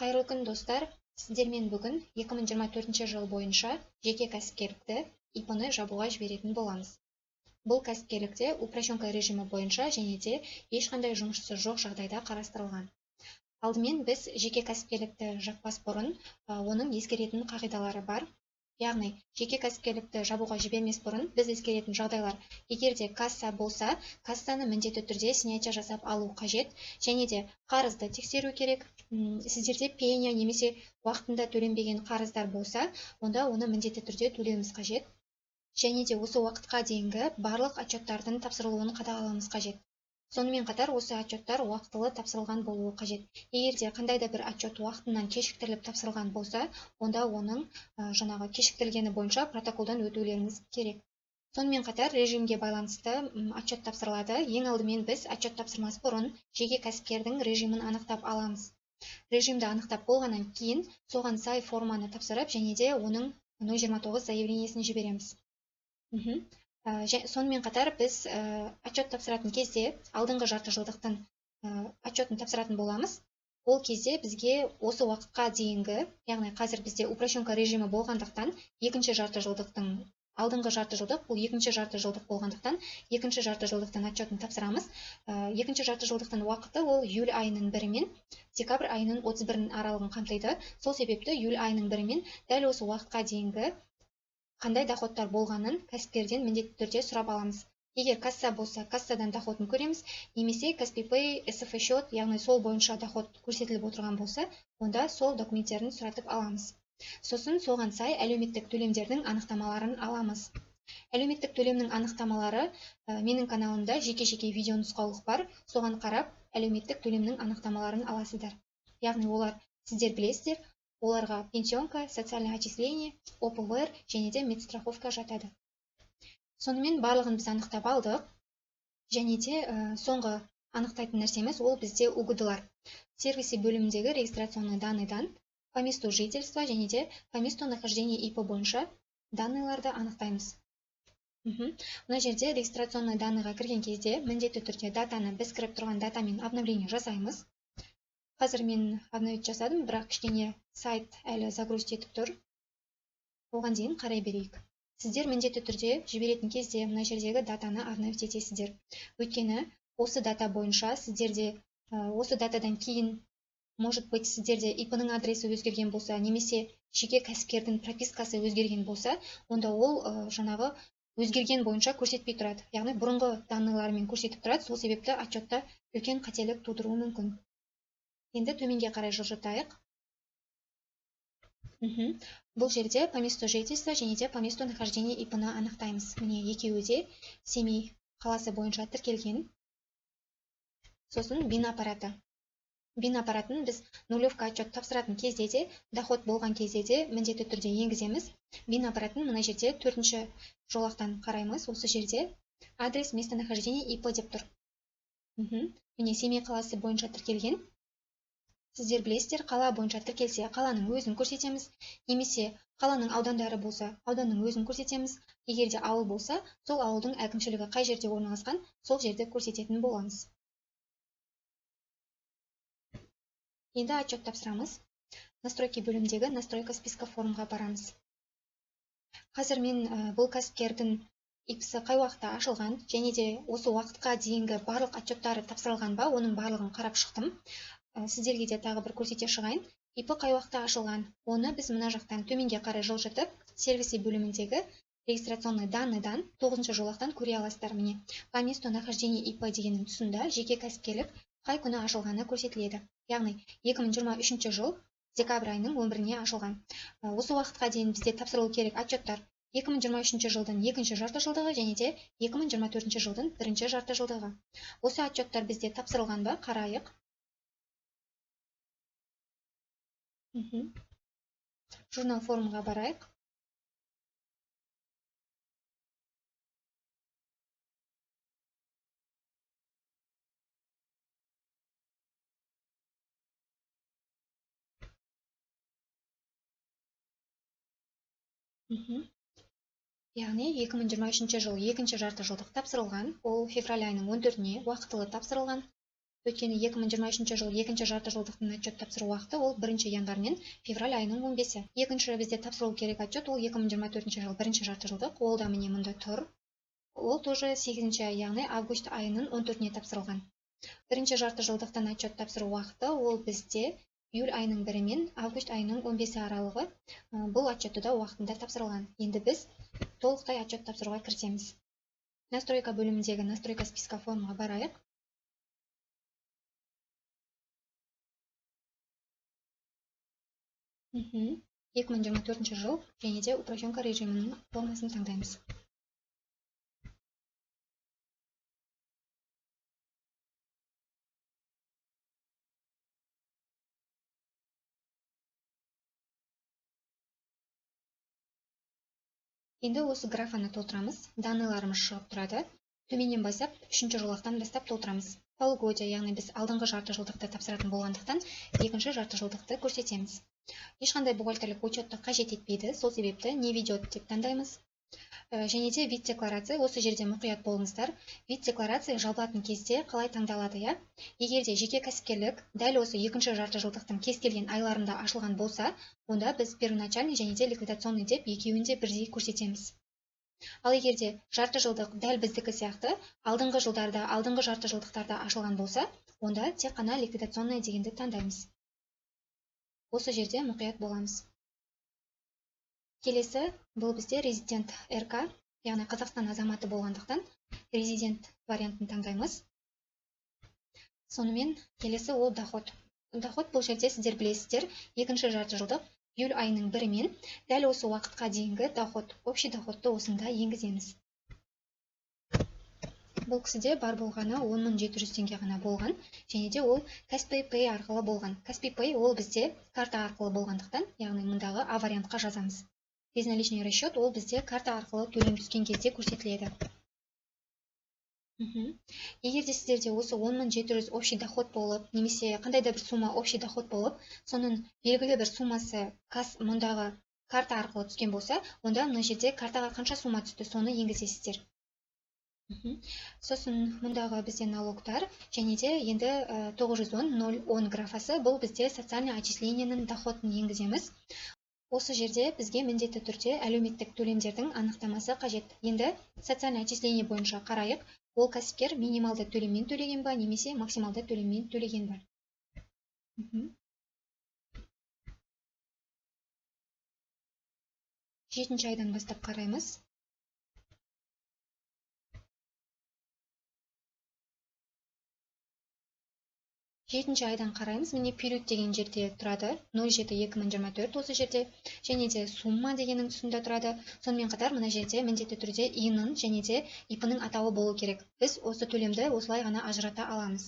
Қайырлы күн достар, сіздермен бүгін 2024 жыл бойынша жеке кәсіпкерлікті ИП-ны жабуға жіберетін боламыз. Бұл кәсіпкерлікте упрощенка режимі бойынша және де ешқандай жұмысшысы жоқ жағдайда қарастырылған. Алдымен біз жеке кәсіпкерлікті жаппас бұрын оның ескеретін қағидалары бар. Яғни, жеке кәсіпкерлікті жабуға жібермес бұрын біз ескеретін жағдайлар: егер де касса болса, кассаны міндетті түрде снятие жасап алу қажет, және де қарызды тексеру керек. Сіздерде пеня немесе уақытында төленбеген қарыздар болса, онда оны міндетті түрде төлеуіміз қажет. Және де осы уақытқа дейінгі барлық отчеттардың тапсырылуын қадағалауымыз қажет. Сонымен қатар осы отчеттар уақытылы тапсырылған болуы қажет. Егер де қандай да бір отчет уақытынан кешіктіріліп тапсырылған болса, онда оның жаңағы кешіктірілгені бойынша протоколдан өтулеріңіз керек. Сонымен қатар режимге байланысты отчет тапсырылады. Ең алдымен біз отчет тапсырмас бұрын жеке кәсіпкердің режимін анықтап аламыз. Режимді анықтап болғаннан кейін соған сай форманы тапсырып, және де оның 029 заявлениесін жібереміз. Сонымен қатар біз отчет тапсыратын кезде алдыңғы жарты жылдықтың отчетін тапсыратын боламыз. Ол кезде бізге осы уақытқа дейінгі, яғни қазір бізде упрощенка режимі болғандықтан, екінші жарты жылдықтың алдыңғы жарты жылдық, бұл екінші жарты жылдық болғандықтан, екінші жарты жылдықтың отчетін тапсырамыз. Екінші жарты жылдықтың уақыты ол июль айының 1 мен декабрь айының 31 аралығын қамтиды. Сол себепті июль айының 1 мен дәл осы уақытқа дейінгі қандай доходтар болғанын кәсіпкерден міндетті түрде сұрап аламыз. Егер касса болса, кассадан доходын көреміз, немесе Каспи-Пэй, СФ счет, яғни сол бойынша доход көрсетіліп отырған болса, онда сол документтерін сұратып аламыз. Сосын соған сай әлеуметтік төлемдердің анықтамаларын аламыз. Әлеуметтік төлемнің анықтамалары менің каналымда жеке-жеке видео нұсқаулық бар, соған қарап әлеуметтік төлемнің анықтамаларын аласыздар. Яғни олар сіздер білесіздер, оларға пенсионка, социальное отчисление, ОПВР және де медстраховка жатады. Сонымен барлығын біз анықтап алдық, және де соңғы анықтайтын нәрсеміз ол бізде УГД-лар. Сервисі бөліміндегі регистрационный данныйдан по месту жительства және де по месту нахождения ИП бойынша данныйларды анықтаймыз. Мына жерде регистрационный данныйға кірген кезде міндетті түрде датаны біз кіріп тұрған датамен обновление жасаймыз. Қазір мен обновить жасадым, бірақ кішкене сайт әлі загрузить етіп тұр. Оған дейін қарай берейік. Сіздер міндетті түрде жіберетін кезде мына жердегі датаны обновить етесіздер. Өйткені осы дата бойынша сіздерде осы датадан кейін, может быть, сіздерде ИП-ның адресі өзгерген болса, немесе жеке кәсіпкердің пропискасы өзгерген болса, онда ол жаңағы өзгерген бойынша көрсетпей тұрады. Яғни бұрынғы данныйларымен көрсетіп тұрады, сол себепті отчетта үлкен қателік тудыруы мүмкін. Енді төменге қарай жылжытайық. Бұл жерде по месту жительства және де по месту нахождения ИП-ны анықтаймыз. Міне екеуі де Семей қаласы бойынша тіркелген. Сосын БИН аппараты. БИН аппаратын біз нулевка отчет тапсыратын кезде де, доход болған кезде де міндетті түрде енгіземіз. БИН аппаратын мына жерде 4-ші жолақтан қараймыз. Осы жерде адрес местонахождения ИП деп тұр. Міне Семей қаласы бойынша тіркелген. Сіздер білесіздер, қала бойынша тіркелсе, қаланың өзін көрсетеміз, немесе қаланың аудандары болса, ауданның өзін көрсетеміз. Егер де ауыл болса, сол ауылдың әкімшілігі қай жерде орналасқан, сол жерде көрсететін боламыз. Енді отчет тапсырамыз. Настройки бөлімдегі настройка списка формға барамыз. Қазір мен бұл кәсіпкердің ИП-сы қай уақытта ашылған, және де осы уақытқа дейінгі барлық отчеттары тапсырылған ба, оның барлығын қарап шықтым. Сіздерге де тағы бір көрсете шығайын. ИП қай уақытта ашылған, оны біз мына жақтан төменге қарай жылжытып, сервисі бөліміндегі регистрационный данныйдан 9-ші жолақтан көре аласыздар. Міне, по месту нахождения ИП дегеннің тұсында жеке кәсіпкерлік қай күні ашылғаны көрсетіледі. Яғни 2023 жыл декабрь айының 11-іне ашылған. Осы уақытқа дейін бізде тапсырылу керек отчеттар 2023 жылдың 2-ші жарты жылдығы және де 2024 жылдың 1-ші жарты жылдығы. Осы отчеттар бізде тапсырылған ба, қарайық. Журнал формаға барайық. Яғни 2023 жыл 2-ші жарты жылдық тапсырылған, ол февраль айының 14-не уақытылы тапсырылған. Өйткені 2023 жыл екінші жарты жылдықтың отчет тапсыру уақыты ол 1 январь мен февраль айының 15-і. Екінші бізде тапсыру керек отчет ол 2024 жыл бірінші жарты жылдық, ол да міне мұнда тұр. Ол тоже 8-ші ай, яғни август айының 14-не тапсырылған. Бірінші жарты жылдықтан отчет тапсыру уақыты ол бізде июль айының 1-і мен август айының 15-і аралығы. Бұл отчетты да уақытында тапсырылған. Енді біз толықтай отчет тапсыруға кірісеміз. Настройка бөліміндегі настройка списка формаға барайық. Мхм. 2024 жыл және де упрощенка режимінің формасын таңдаймыз. Енді осы графаны толтырамыз. Данныйларымыз шығып тұрады. Төменнен бастап 3-ші жолақтан бастап толтырамыз. Полугодия, яғни біз алдыңғы жарты жылдықты тапсыратын болғандықтан, екінші жарты жылдықты көрсетеміз. Ешқандай бухгалтерлік учетты қажет етпейді, сол себепті не ведет деп таңдаймыз. Және де вид декларация, осы жерде мұқият болыңыздар. Вид декларация жабылатын кезде қалай таңдалады, я? Егер де жеке кәсіпкерлік дәл осы екінші жарты жылдықтың кез келген айларында ашылған болса, онда біз первоначальный және де ликвидационный деп екеуін де бірдей көрсетеміз. Ал егер де жарты жылдық дәл біздікі сияқты алдыңғы жылдарда, алдыңғы жарты жылдықтарда ашылған болса, онда тек қана ликвидационный дегенді таңдаймыз. Осы жерде мұқият боламыз. Келесі, бұл бізде резидент РК, яғни Қазақстан азаматы болғандықтан, резидент вариантын таңдаймыз. Сонымен келесі ол доход. Доход бұл жерде сіздер білесіздер, екінші жарты жылдық июль айының 1-і мен дәл осы уақытқа дейінгі доход, общий доходты осында енгіземіз. Бұл кісіде бар болғаны 10.700 теңге ғана болған, және де ол Каспи Pay арқылы болған. Каспи Pay ол бізде карта арқылы болғандықтан, яғни мұндағы А вариантқа жазамыз. Безналичный расчет ол бізде карта арқылы төлем түскен кезде көрсетіледі. Егер де сіздерде осы 10.700 общий доход болып, немесе қандай да бір сума общий доход болып, соның белгілі бір сумасы мұндағы карта арқылы түскен болса, онда мына жерде картаға қанша сума түсті, соны енгізесіздер. Сосын мұндағы бізде налогтар, және де енді 910.010 графасы, бұл бізде социальный отчисленияның доходын енгіземіз. Осы жерде бізге міндетті түрде әлеуметтік төлемдердің анықтамасы қажет. Енді социальный отчисление бойынша қарайық, ол кәсіпкер минималды төлеммен төлеген ба, немесе максималды төлеммен төлеген ба. 7-ші айдан бастап қараймыз. 7-ші айдан қараймыз, міне период деген жерде тұрады, 07-2024 осы жерде, және де сумма дегеннің тұсында тұрады. Сонымен қатар мына жерде міндетті түрде ИН-ның және де ИП-ның атауы болу керек. Біз осы төлемді осылай ғана ажырата аламыз.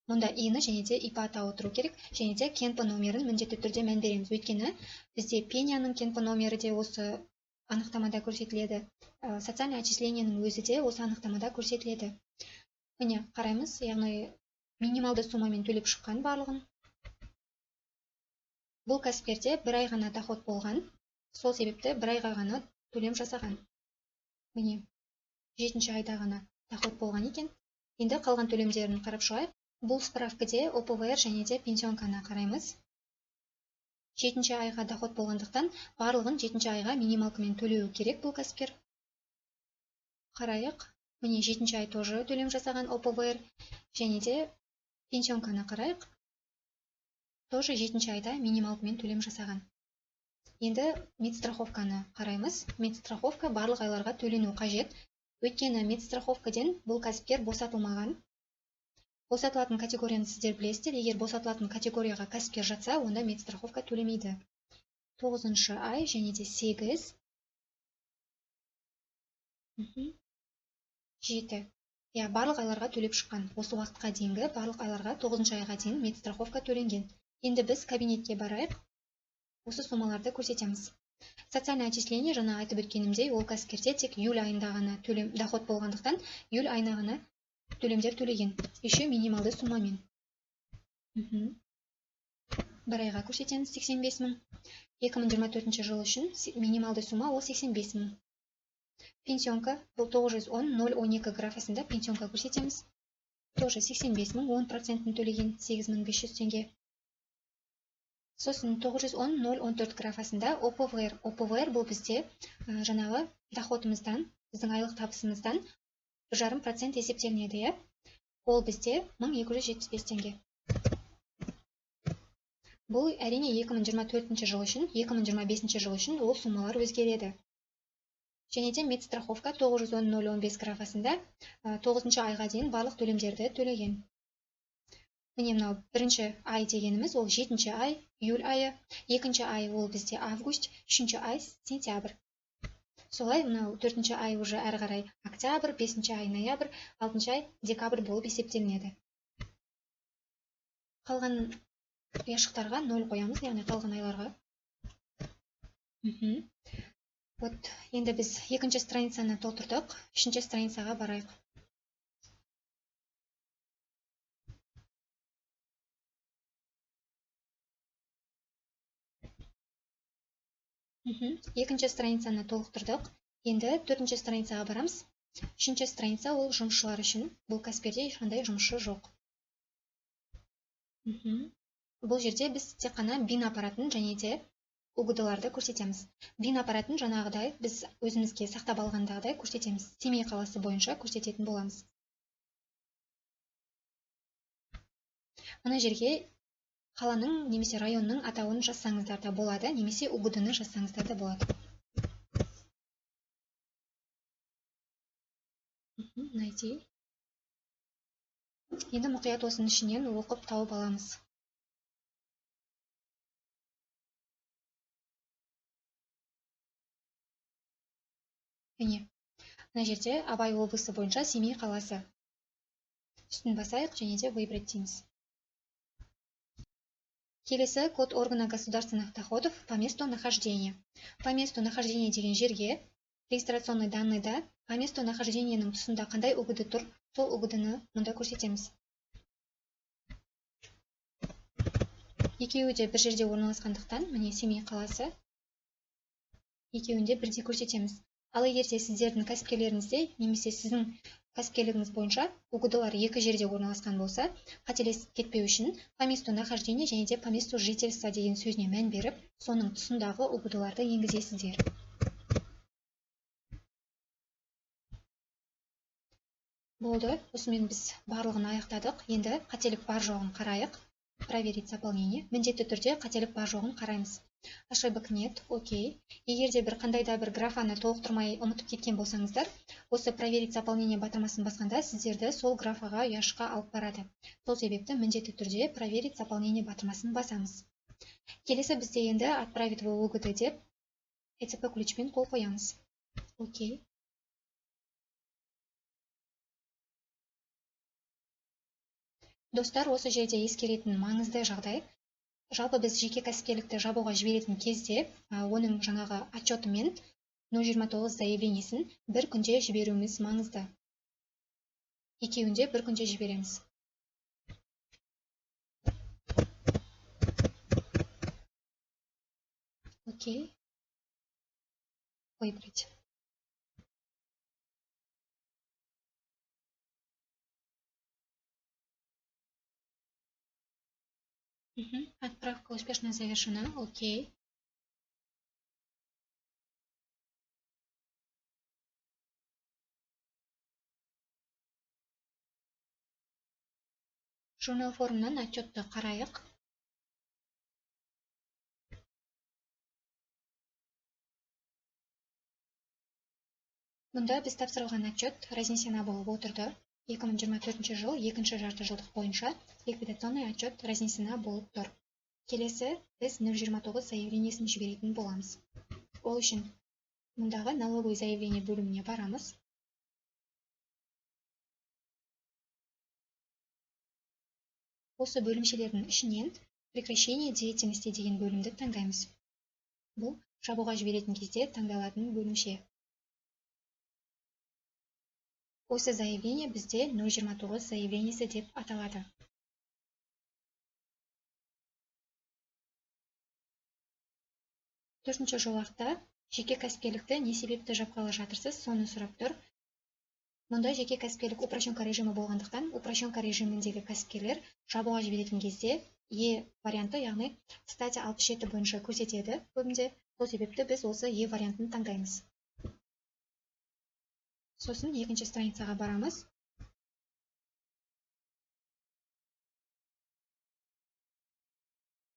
Мұнда ИН және де ИП атауы тұру керек, және де КНП номерін міндетті түрде мән береміз. Өйткені бізде пенияның КНП номері де осы анықтамада көрсетіледі. Социальный отчисленияның өзі де осы анықтамада көрсетіледі. Міне қараймыз, яғни минималды сумамен төлеп шыққан барлығын. Бұл кәсіпкерде бір ай ғана доход болған, сол себепті бір айға ғана төлем жасаған. Міне 7-ші айда ғана доход болған екен. Енді қалған төлемдерін қарап шығайық. Бұл справкаде ОПВР және де пенсионканы қараймыз. 7-ші айға доход болғандықтан барлығын 7-ші айға минималкамен төлеуі керек бұл кәсіпкер. Қарайық. Міне 7-ші ай тоже төлем жасаған ОПВР және де пенсионканы қарайық. Тоже 7-ші айда минималкамен төлем жасаған. Енді медстраховканы қараймыз. Медстраховка барлық айларға төлену қажет. Өйткені медстраховкаден бұл кәсіпкер босатылмаған. Босатылатын категорияны сіздер білесіздер. Егер босатылатын категорияға кәсіпкер жатса, онда медстраховка төлемейді. 9-шы ай және де 8. 7. Я барлық айларға төлеп шыққан. Осы уақытқа дейінгі барлық айларға 9-шы айға дейін медстраховка төленген. Енді біз кабинетке барайық. Осы сумаларды көрсетеміз. Социальный отчисление жаңа айтып өткенімдей, ол кәсіпкерде тек июль айында ғана төлем доход болғандықтан, июль айына ғана төлемдер төлеген. Еще минималды сумамен. Бір айға көрсетеміз 85 мың. 2024 жыл үшін минималды сума ол 85 мың. Пенсионка, бұл 910.012 графасында пенсионка көрсетеміз. тоже 85 мың, 10% төлеген 8500 теңге. Сосын 910.014 графасында ОПВР. ОПВР бұл бізде жаңағы доходымыздан, біздің айлық табысымыздан 1,5% есептелінеді, е? Ол бізде 1275 теңге. Бұл әрине 2024 жыл үшін, 2025 жыл үшін ол суммалар өзгереді. Және де медстраховка 910.015 графасында 9 айға дейін барлық төлемдерді төлеген. Міне мынау бірінші ай дегеніміз ол 7 ай, июль айы, екінші ай ол бізде август, үшінші ай сентябрь. Солай мынау 4 ай уже әрі қарай октябрь, 5 ай ноябрь, 6 ай декабрь болып есептелінеді. Қалған ұяшықтарға 0 қоямыз, яғни қалған айларға. Вот, енді біз екінші страницаны толтырдық, үшінші страницаға барайық. Екінші страницаны толықтырдық. Енді төртінші страницаға барамыз. Үшінші страница ол жұмысшылар үшін. Бұл кәсіпкерде ешқандай жұмысшы жоқ. Бұл жерде біз тек қана бин аппаратын және де УГД-ларды көрсетеміз. Бин аппаратын жаңағыдай біз өзімізге сақтап алғандағыдай көрсетеміз. Семей қаласы бойынша көрсететін боламыз. Мына жерге қаланың немесе районның атауын жазсаңыздар да болады, немесе УГД-ны жазсаңыздар да болады. Найти. Енді мұқият осының ішінен оқып тауып аламыз. Міне, мына жерде Абай облысы бойынша Семей қаласы. Үстін басайық және де выбрать дейміз. Келесі код органа государственных доходов по месту нахождения. По месту нахождения деген жерге регистрационный данныйда по месту нахождениенің тұсында қандай УГД тұр, сол УГД-ны мұнда көрсетеміз. Екеуі де бір жерде орналасқандықтан, міне Семей қаласы, екеуінде бірдей көрсетеміз. Ал егерде сіздердің кәсіпкерлеріңізде немесе сіздің кәсіпкерлігіңіз бойынша УГД-лар екі жерде орналасқан болса, қателесіп кетпеу үшін по месту нахождения және де по месту жительства деген сөзіне мән беріп, соның тұсындағы УГД-ларды енгізесіздер. Болды, осымен біз барлығын аяқтадық. Енді қателік бар жоғын қарайық. Проверить заполнение. Міндетті түрде қателік бар жоғын қараймыз. Ошибок нет, окей. Егерде бір қандайда бір графаны толықтырмай ұмытып кеткен болсаңыздар, осы проверить заполнение батырмасын басқанда сіздерді сол графаға ұяшыққа алып барады. Сол себепті міндетті түрде проверить заполнение батырмасын басамыз. Келесі бізде енді отправить в УГД деп ЭЦП ключпен қол қоямыз. Окей. Достар, осы жерде ескеретін маңызды жағдай. Жалпы біз жеке кәсіпкерлікті жабуға жіберетін кезде, оның жаңағы отчеты мен 029 заявлениесін бір күнде жіберуіміз маңызды. Екеуінде бір күнде жібереміз. Окей. Выбрать. Отправка успешно завершена. Окей. Журнал форумнан отчетты қарайық. Мұнда біз тапсырылған отчет разнесена болып отырды. 2024 жыл, екінші жарты жылдық бойынша ликвидационный отчет разнесена болып тұр. Келесі біз 029 заявлениесін жіберетін боламыз. Ол үшін мұндағы налоговый заявление бөліміне барамыз. Осы бөлімшелердің ішінен прекращение деятельности деген бөлімді таңдаймыз. Бұл жабуға жіберетін кезде таңдалатын бөлімше. Осы заявление бізде 029 заявлениесі деп аталады. Төртінші жолақта жеке кәсіпкерлікті не себепті жапқалы жатырсыз, соны сұрап тұр. Мұнда жеке кәсіпкерлік упрощенка режимі болғандықтан, упрощенка режиміндегі кәсіпкерлер жабуға жіберетін кезде Е варианты, яғни статья 67 бойынша көрсетеді көбінде. Сол себепті біз осы Е вариантын таңдаймыз. Сосын екінші страницаға барамыз.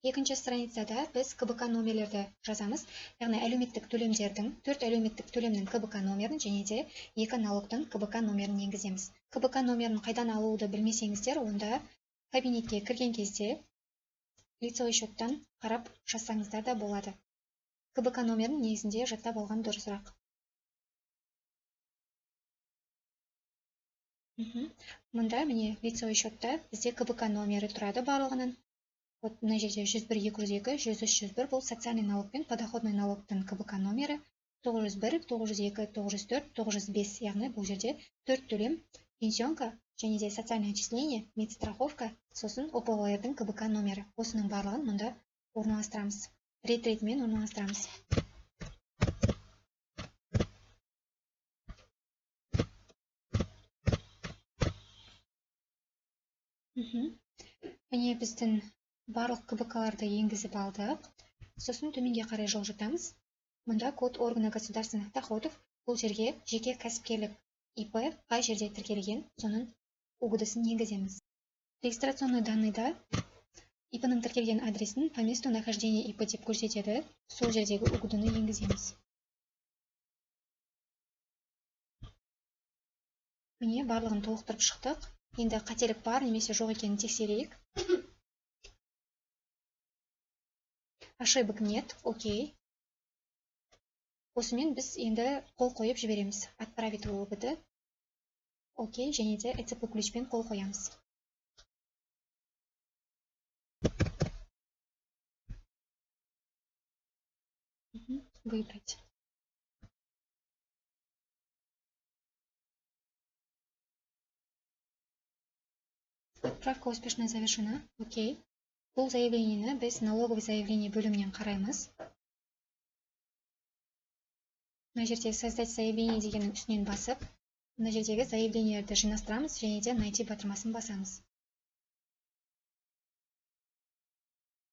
Екінші страницада біз КБК номерлерді жазамыз, яғни әлеуметтік төлемдердің, 4 әлеуметтік төлемнің КБК номерін және де 2 налогтың КБК номерін енгіземіз. КБК номерін қайдан алуды білмесеңіздер, онда кабинетке кірген кезде лицевой счеттан қарап жазсаңыздар да болады. КБК номерін негізінде жаттап алған дұрысырақ. Мұнда міне лицевой счетта бізде КБК номері тұрады барлығынан. Вот мына жерде 101, 202, 103, 101 бұл социальный налог пен подоходный налогтың КБК номері, 901, 902, 904, 905, яғни бұл жерде 4 төлем, пенсионка және де социальное отчисление, медстраховка, сосын ОПВР-дің КБК номері. Осының барлығын мұнда орналастырамыз. Рет-ретімен орналастырамыз. Міне біздің барлық КБК-ларды енгізіп алдық. Сосын төменге қарай жылжытамыз. Мұнда код органа государственных доходов, бұл жерге жеке кәсіпкерлік ИП қай жерде тіркелген, соның угдысын енгіземіз. Регистрационный данныйда ИП-ның тіркелген адресін по месту нахождения ИП деп көрсетеді. Сол жердегі угдыны енгіземіз. Міне барлығын толықтырып шықтық. Енді қателік бар немесе жоқ екенін тексерейік. Ошибок нет, окей. Осымен біз енді қол қойып жібереміз. Отправить выводы. Окей, және де ЭЦП ключпен қол қоямыз. Выбрать. Отправка успешно завершена. Окей. Бұл заявлениені біз налоговый заявление бөлімінен қараймыз. Мына жерде создать заявление дегеннің үстінен басып, мына жердегі заявлениелерді жинастырамыз және де найти батырмасын басамыз.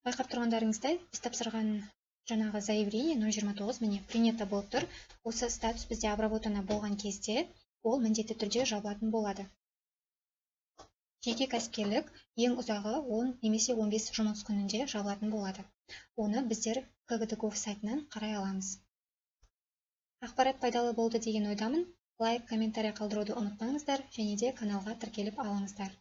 Байқап тұрғандарыңыздай, біз тапсырған жаңағы заявление 029 міне принято болып тұр. Осы статус бізде обработана болған кезде ол міндетті түрде жабылатын болады. Жеке кәсіпкерлік ең ұзағы 10 немесе 15 жұмыс күнінде жабылатын болады. Оны біздер КГТ.Gov сайтынан қарай аламыз. Ақпарат пайдалы болды деген ойдамын. Лайк, комментарий қалдыруды ұмытпаңыздар және де каналға тіркеліп алыңыздар.